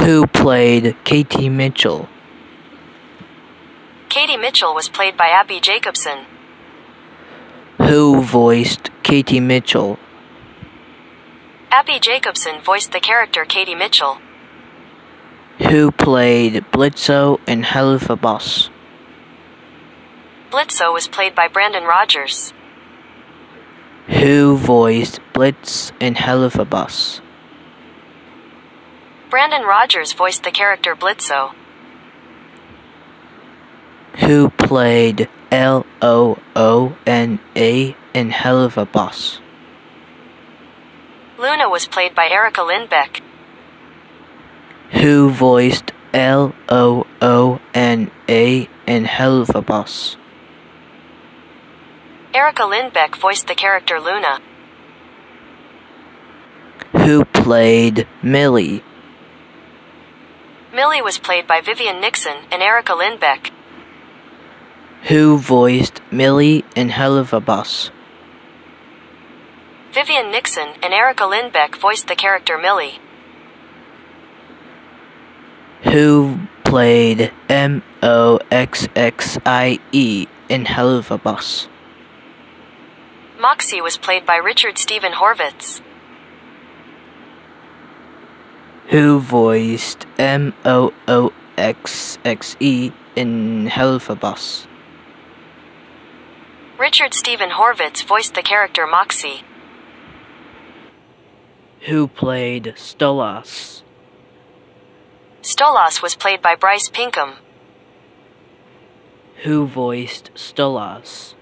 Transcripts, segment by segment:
Who played Katie Mitchell? Katie Mitchell was played by Abby Jacobson. Who voiced Katie Mitchell? Abby Jacobson voiced the character Katie Mitchell. Who played Blitzo in Hell of a Boss? Blitzo was played by Brandon Rogers. Who voiced Blitz in Hell of a Boss? Brandon Rogers voiced the character Blitzo. Who played Lona in Hell of a Boss? Luna was played by Erica Lindbeck. Who voiced Lona in Hell of a Boss? Erica Lindbeck voiced the character Luna. Who played Millie? Millie was played by Vivian Nixon and Erica Lindbeck. Who voiced Millie in Hell of a Boss? Vivian Nixon and Erica Lindbeck voiced the character Millie. Who played Moxxie in Hell of a Boss? Moxie was played by Richard Stephen Horvitz. Who voiced Moxxe in Hell of a Boss? Richard Stephen Horvitz voiced the character Moxie. Who played Stolas? Stolas was played by Bryce Pinkham. Who voiced Stolas?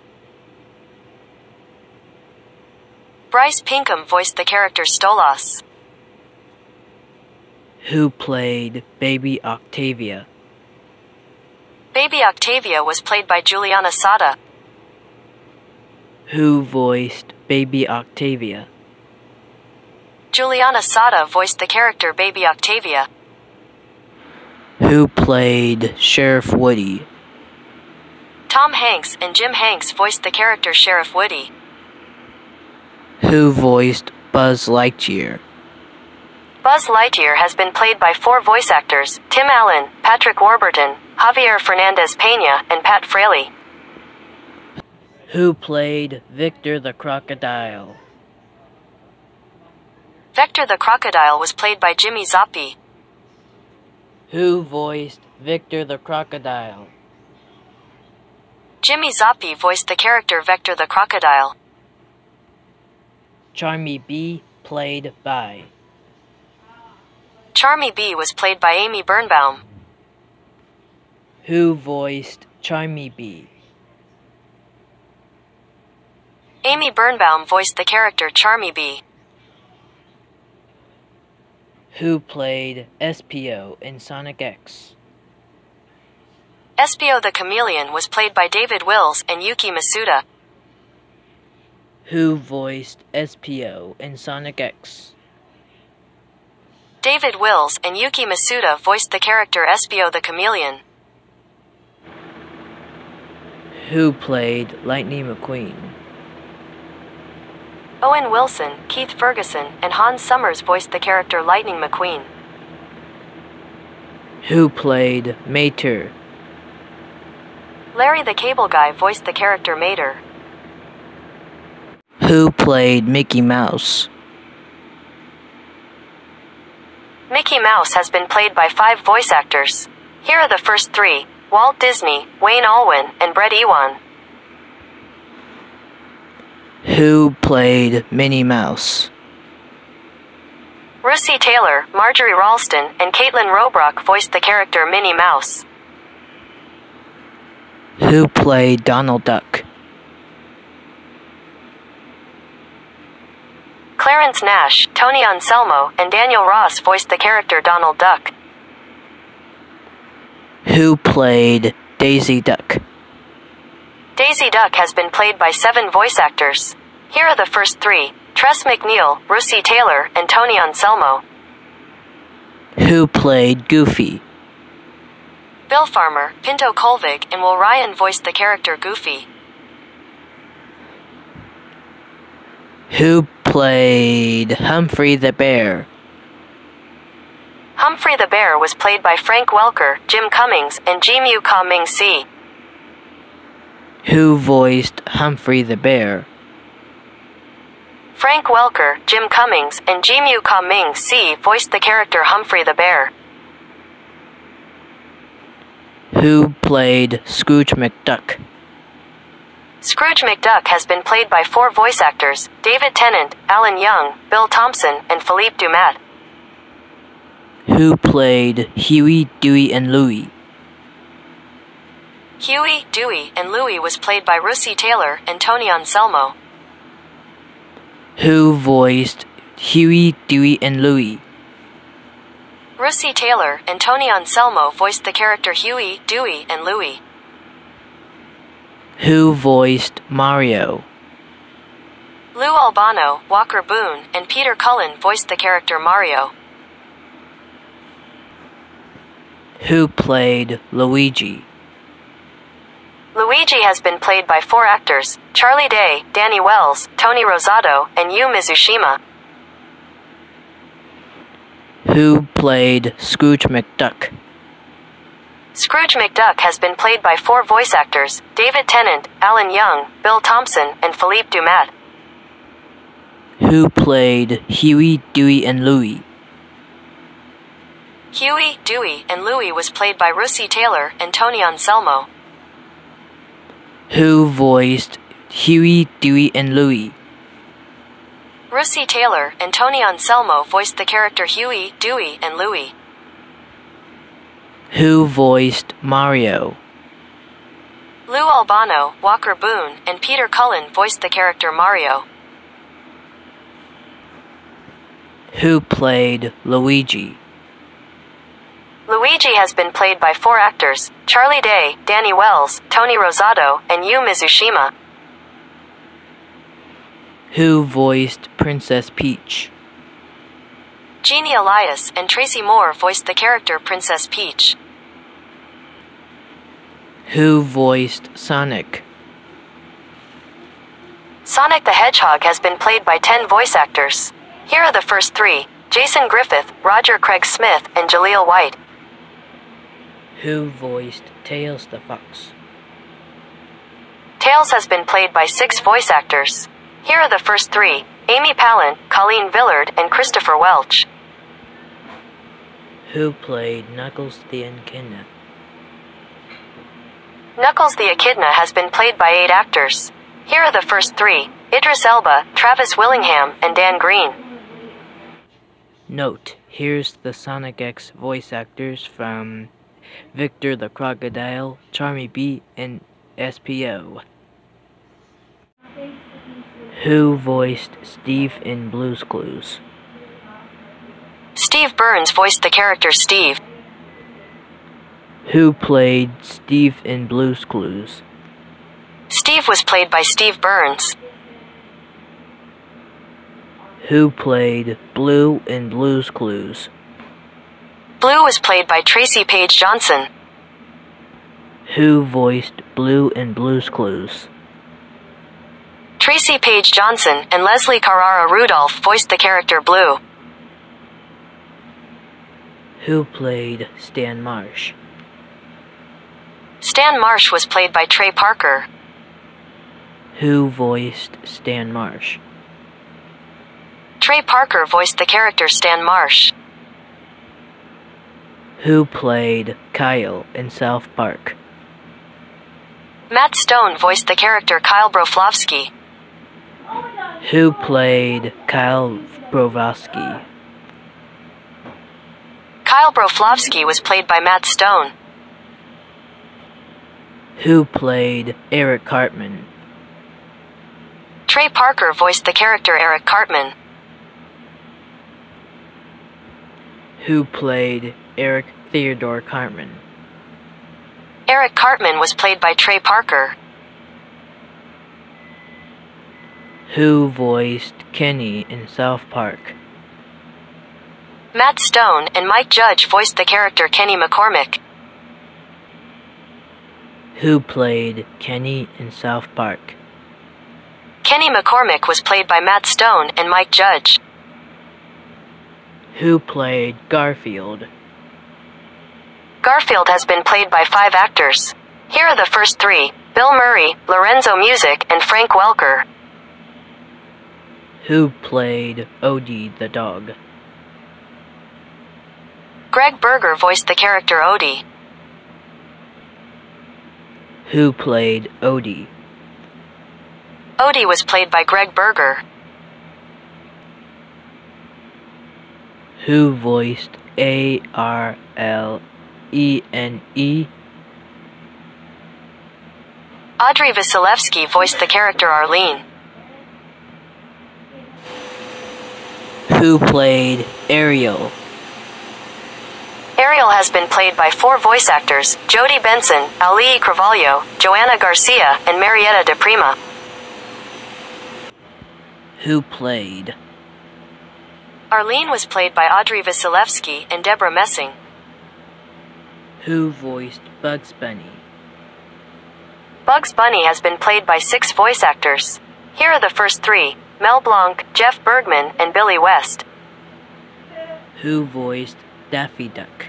Bryce Pinkham voiced the character Stolas. Who played Baby Octavia? Baby Octavia was played by Juliana Sada. Who voiced Baby Octavia? Juliana Sada voiced the character Baby Octavia. Who played Sheriff Woody? Tom Hanks and Jim Hanks voiced the character Sheriff Woody. Who voiced Buzz Lightyear? Buzz Lightyear has been played by 4 voice actors: Tim Allen, Patrick Warburton, Javier Fernandez Peña, and Pat Fraley. Who played Victor the Crocodile? Vector the Crocodile was played by Jimmy Zoppi. Who voiced Victor the Crocodile? Jimmy Zoppi voiced the character Vector the Crocodile. Charmy B played by. Charmy B was played by Amy Birnbaum. Who voiced Charmy B? Amy Birnbaum voiced the character Charmy B. Who played Espio in Sonic X? Espio the Chameleon was played by David Wills and Yuki Masuda. Who voiced Espio in Sonic X? David Wills and Yuki Masuda voiced the character Espio the Chameleon. Who played Lightning McQueen? Owen Wilson, Keith Ferguson, and Hans Summers voiced the character Lightning McQueen. Who played Mater? Larry the Cable Guy voiced the character Mater. Who played Mickey Mouse? Mickey Mouse has been played by 5 voice actors. Here are the first 3: Walt Disney, Wayne Allwyn, and Brett Ewan. Who played Minnie Mouse? Russi Taylor, Marjorie Ralston, and Caitlin Robrock voiced the character Minnie Mouse. Who played Donald Duck? Clarence Nash, Tony Anselmo, and Daniel Ross voiced the character Donald Duck. Who played Daisy Duck? Daisy Duck has been played by 7 voice actors. Here are the first 3: Tress MacNeille, Russi Taylor, and Tony Anselmo. Who played Goofy? Bill Farmer, Pinto Colvig, and Will Ryan voiced the character Goofy. Who played Humphrey the Bear? Humphrey the Bear was played by Frank Welker, Jim Cummings, and Jimu Ka-ming Si. Who voiced Humphrey the Bear? Frank Welker, Jim Cummings, and Jimu Ka-ming Si voiced the character Humphrey the Bear. Who played Scrooge McDuck? Scrooge McDuck has been played by 4 voice actors: David Tennant, Alan Young, Bill Thompson, and Philippe Dumat. Who played Huey, Dewey, and Louie? Huey, Dewey, and Louie was played by Russi Taylor and Tony Anselmo. Who voiced Huey, Dewey, and Louie? Russi Taylor and Tony Anselmo voiced the character Huey, Dewey, and Louie. Who voiced Mario? Lou Albano, Walker Boone, and Peter Cullen voiced the character Mario. Who played Luigi? Luigi has been played by 4 actors: Charlie Day, Danny Wells, Tony Rosato, and Yu Mizushima. Who played Scrooge McDuck? Scrooge McDuck has been played by 4 voice actors: David Tennant, Alan Young, Bill Thompson, and Philippe Dumat. Who played Huey, Dewey, and Louie? Huey, Dewey, and Louie was played by Russi Taylor and Tony Anselmo. Who voiced Huey, Dewey, and Louie? Russi Taylor and Tony Anselmo voiced the character Huey, Dewey, and Louie. Who voiced Mario? Lou Albano, Walker Boone, and Peter Cullen voiced the character Mario. Who played Luigi? Luigi has been played by 4 actors: Charlie Day, Danny Wells, Tony Rosato, and Yu Mizushima. Who voiced Princess Peach? Jeannie Elias and Tracy Moore voiced the character Princess Peach. Who voiced Sonic? Sonic the Hedgehog has been played by 10 voice actors. Here are the first 3: Jason Griffith, Roger Craig Smith, and Jaleel White. Who voiced Tails the Fox? Tails has been played by 6 voice actors. Here are the first 3: Amy Palin, Colleen Villard, and Christopher Welch. Who played Knuckles the Echidna? Knuckles the Echidna has been played by 8 actors. Here are the first 3: Idris Elba, Travis Willingham, and Dan Green. Note, here's the Sonic X voice actors from Victor the Crocodile, Charmy B, and SPO. Who voiced Steve in Blue's Clues? Steve Burns voiced the character Steve. Who played Steve in Blue's Clues? Steve was played by Steve Burns. Who played Blue in Blue's Clues? Blue was played by Tracy Page Johnson. Who voiced Blue in Blue's Clues? Tracy Page Johnson and Leslie Carrara Rudolph voiced the character Blue. Who played Stan Marsh? Stan Marsh was played by Trey Parker. Who voiced Stan Marsh? Trey Parker voiced the character Stan Marsh. Who played Kyle in South Park? Matt Stone voiced the character Kyle Broflovsky. Who played Kyle Broflovsky? Kyle Broflovsky was played by Matt Stone. Who played Eric Cartman? Trey Parker voiced the character Eric Cartman. Who played Eric Theodore Cartman? Eric Cartman was played by Trey Parker. Who voiced Kenny in South Park? Matt Stone and Mike Judge voiced the character Kenny McCormick. Who played Kenny in South Park? Kenny McCormick was played by Matt Stone and Mike Judge. Who played Garfield? Garfield has been played by 5 actors. Here are the first 3: Bill Murray, Lorenzo Music, and Frank Welker. Who played Odie the dog? Greg Berger voiced the character Odie. Who played Odie? Odie was played by Greg Berger. Who voiced Arlene? Audrey Vasilevsky voiced the character Arlene. Who played Ariel? Ariel has been played by 4 voice actors: Jodie Benson, Alii Carvalho, Joanna Garcia, and Marietta de Prima. Who played? Arlene was played by Audrey Vasilevsky and Deborah Messing. Who voiced Bugs Bunny? Bugs Bunny has been played by 6 voice actors. Here are the first 3: Mel Blanc, Jeff Bergman, and Billy West. Who voiced Daffy Duck?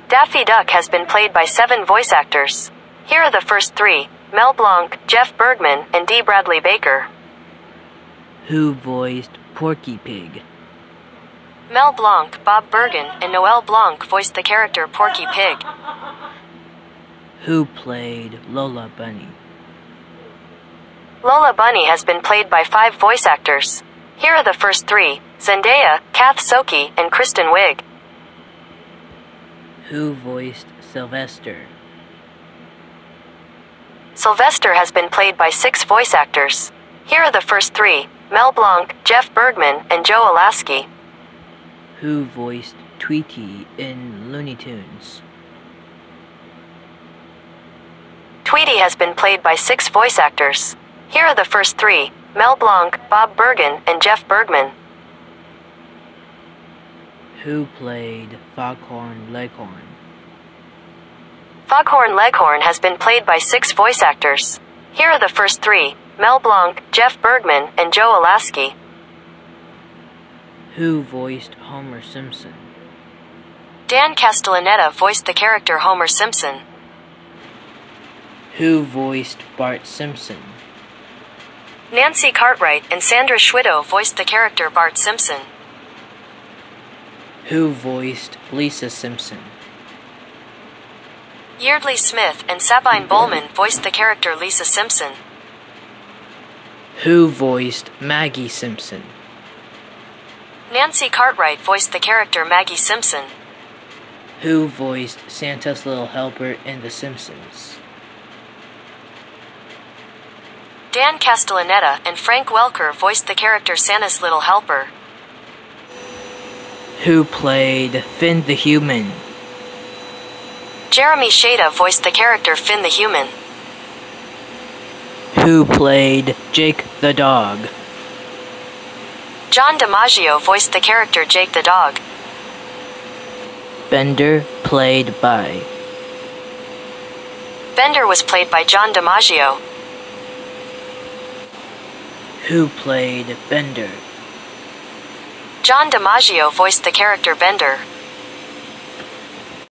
Daffy Duck has been played by 7 voice actors. Here are the first 3: Mel Blanc, Jeff Bergman, and D. Bradley Baker. Who voiced Porky Pig? Mel Blanc, Bob Bergen, and Noel Blanc voiced the character Porky Pig. Who played Lola Bunny? Lola Bunny has been played by 5 voice actors. Here are the first 3: Zendaya, Kath Soucie, and Kristen Wiig. Who voiced Sylvester? Sylvester has been played by 6 voice actors. Here are the first 3: Mel Blanc, Jeff Bergman, and Joe Alasky. Who voiced Tweety in Looney Tunes? Tweety has been played by 6 voice actors. Here are the first 3: Mel Blanc, Bob Bergen, and Jeff Bergman. Who played Foghorn Leghorn? Foghorn Leghorn has been played by 6 voice actors. Here are the first 3: Mel Blanc, Jeff Bergman, and Joe Alasky. Who voiced Homer Simpson? Dan Castellaneta voiced the character Homer Simpson. Who voiced Bart Simpson? Nancy Cartwright and Sandra Schwitto voiced the character Bart Simpson. Who voiced Lisa Simpson? Yeardley Smith and Sabine Bowman voiced the character Lisa Simpson. Who voiced Maggie Simpson? Nancy Cartwright voiced the character Maggie Simpson. Who voiced Santa's Little Helper in The Simpsons? Dan Castellaneta and Frank Welker voiced the character Santa's Little Helper. Who played Finn the Human? Jeremy Shada voiced the character Finn the Human. Who played Jake the Dog? John DiMaggio voiced the character Jake the Dog. Bender played by? Bender was played by John DiMaggio. Who played Bender? John DiMaggio voiced the character Bender.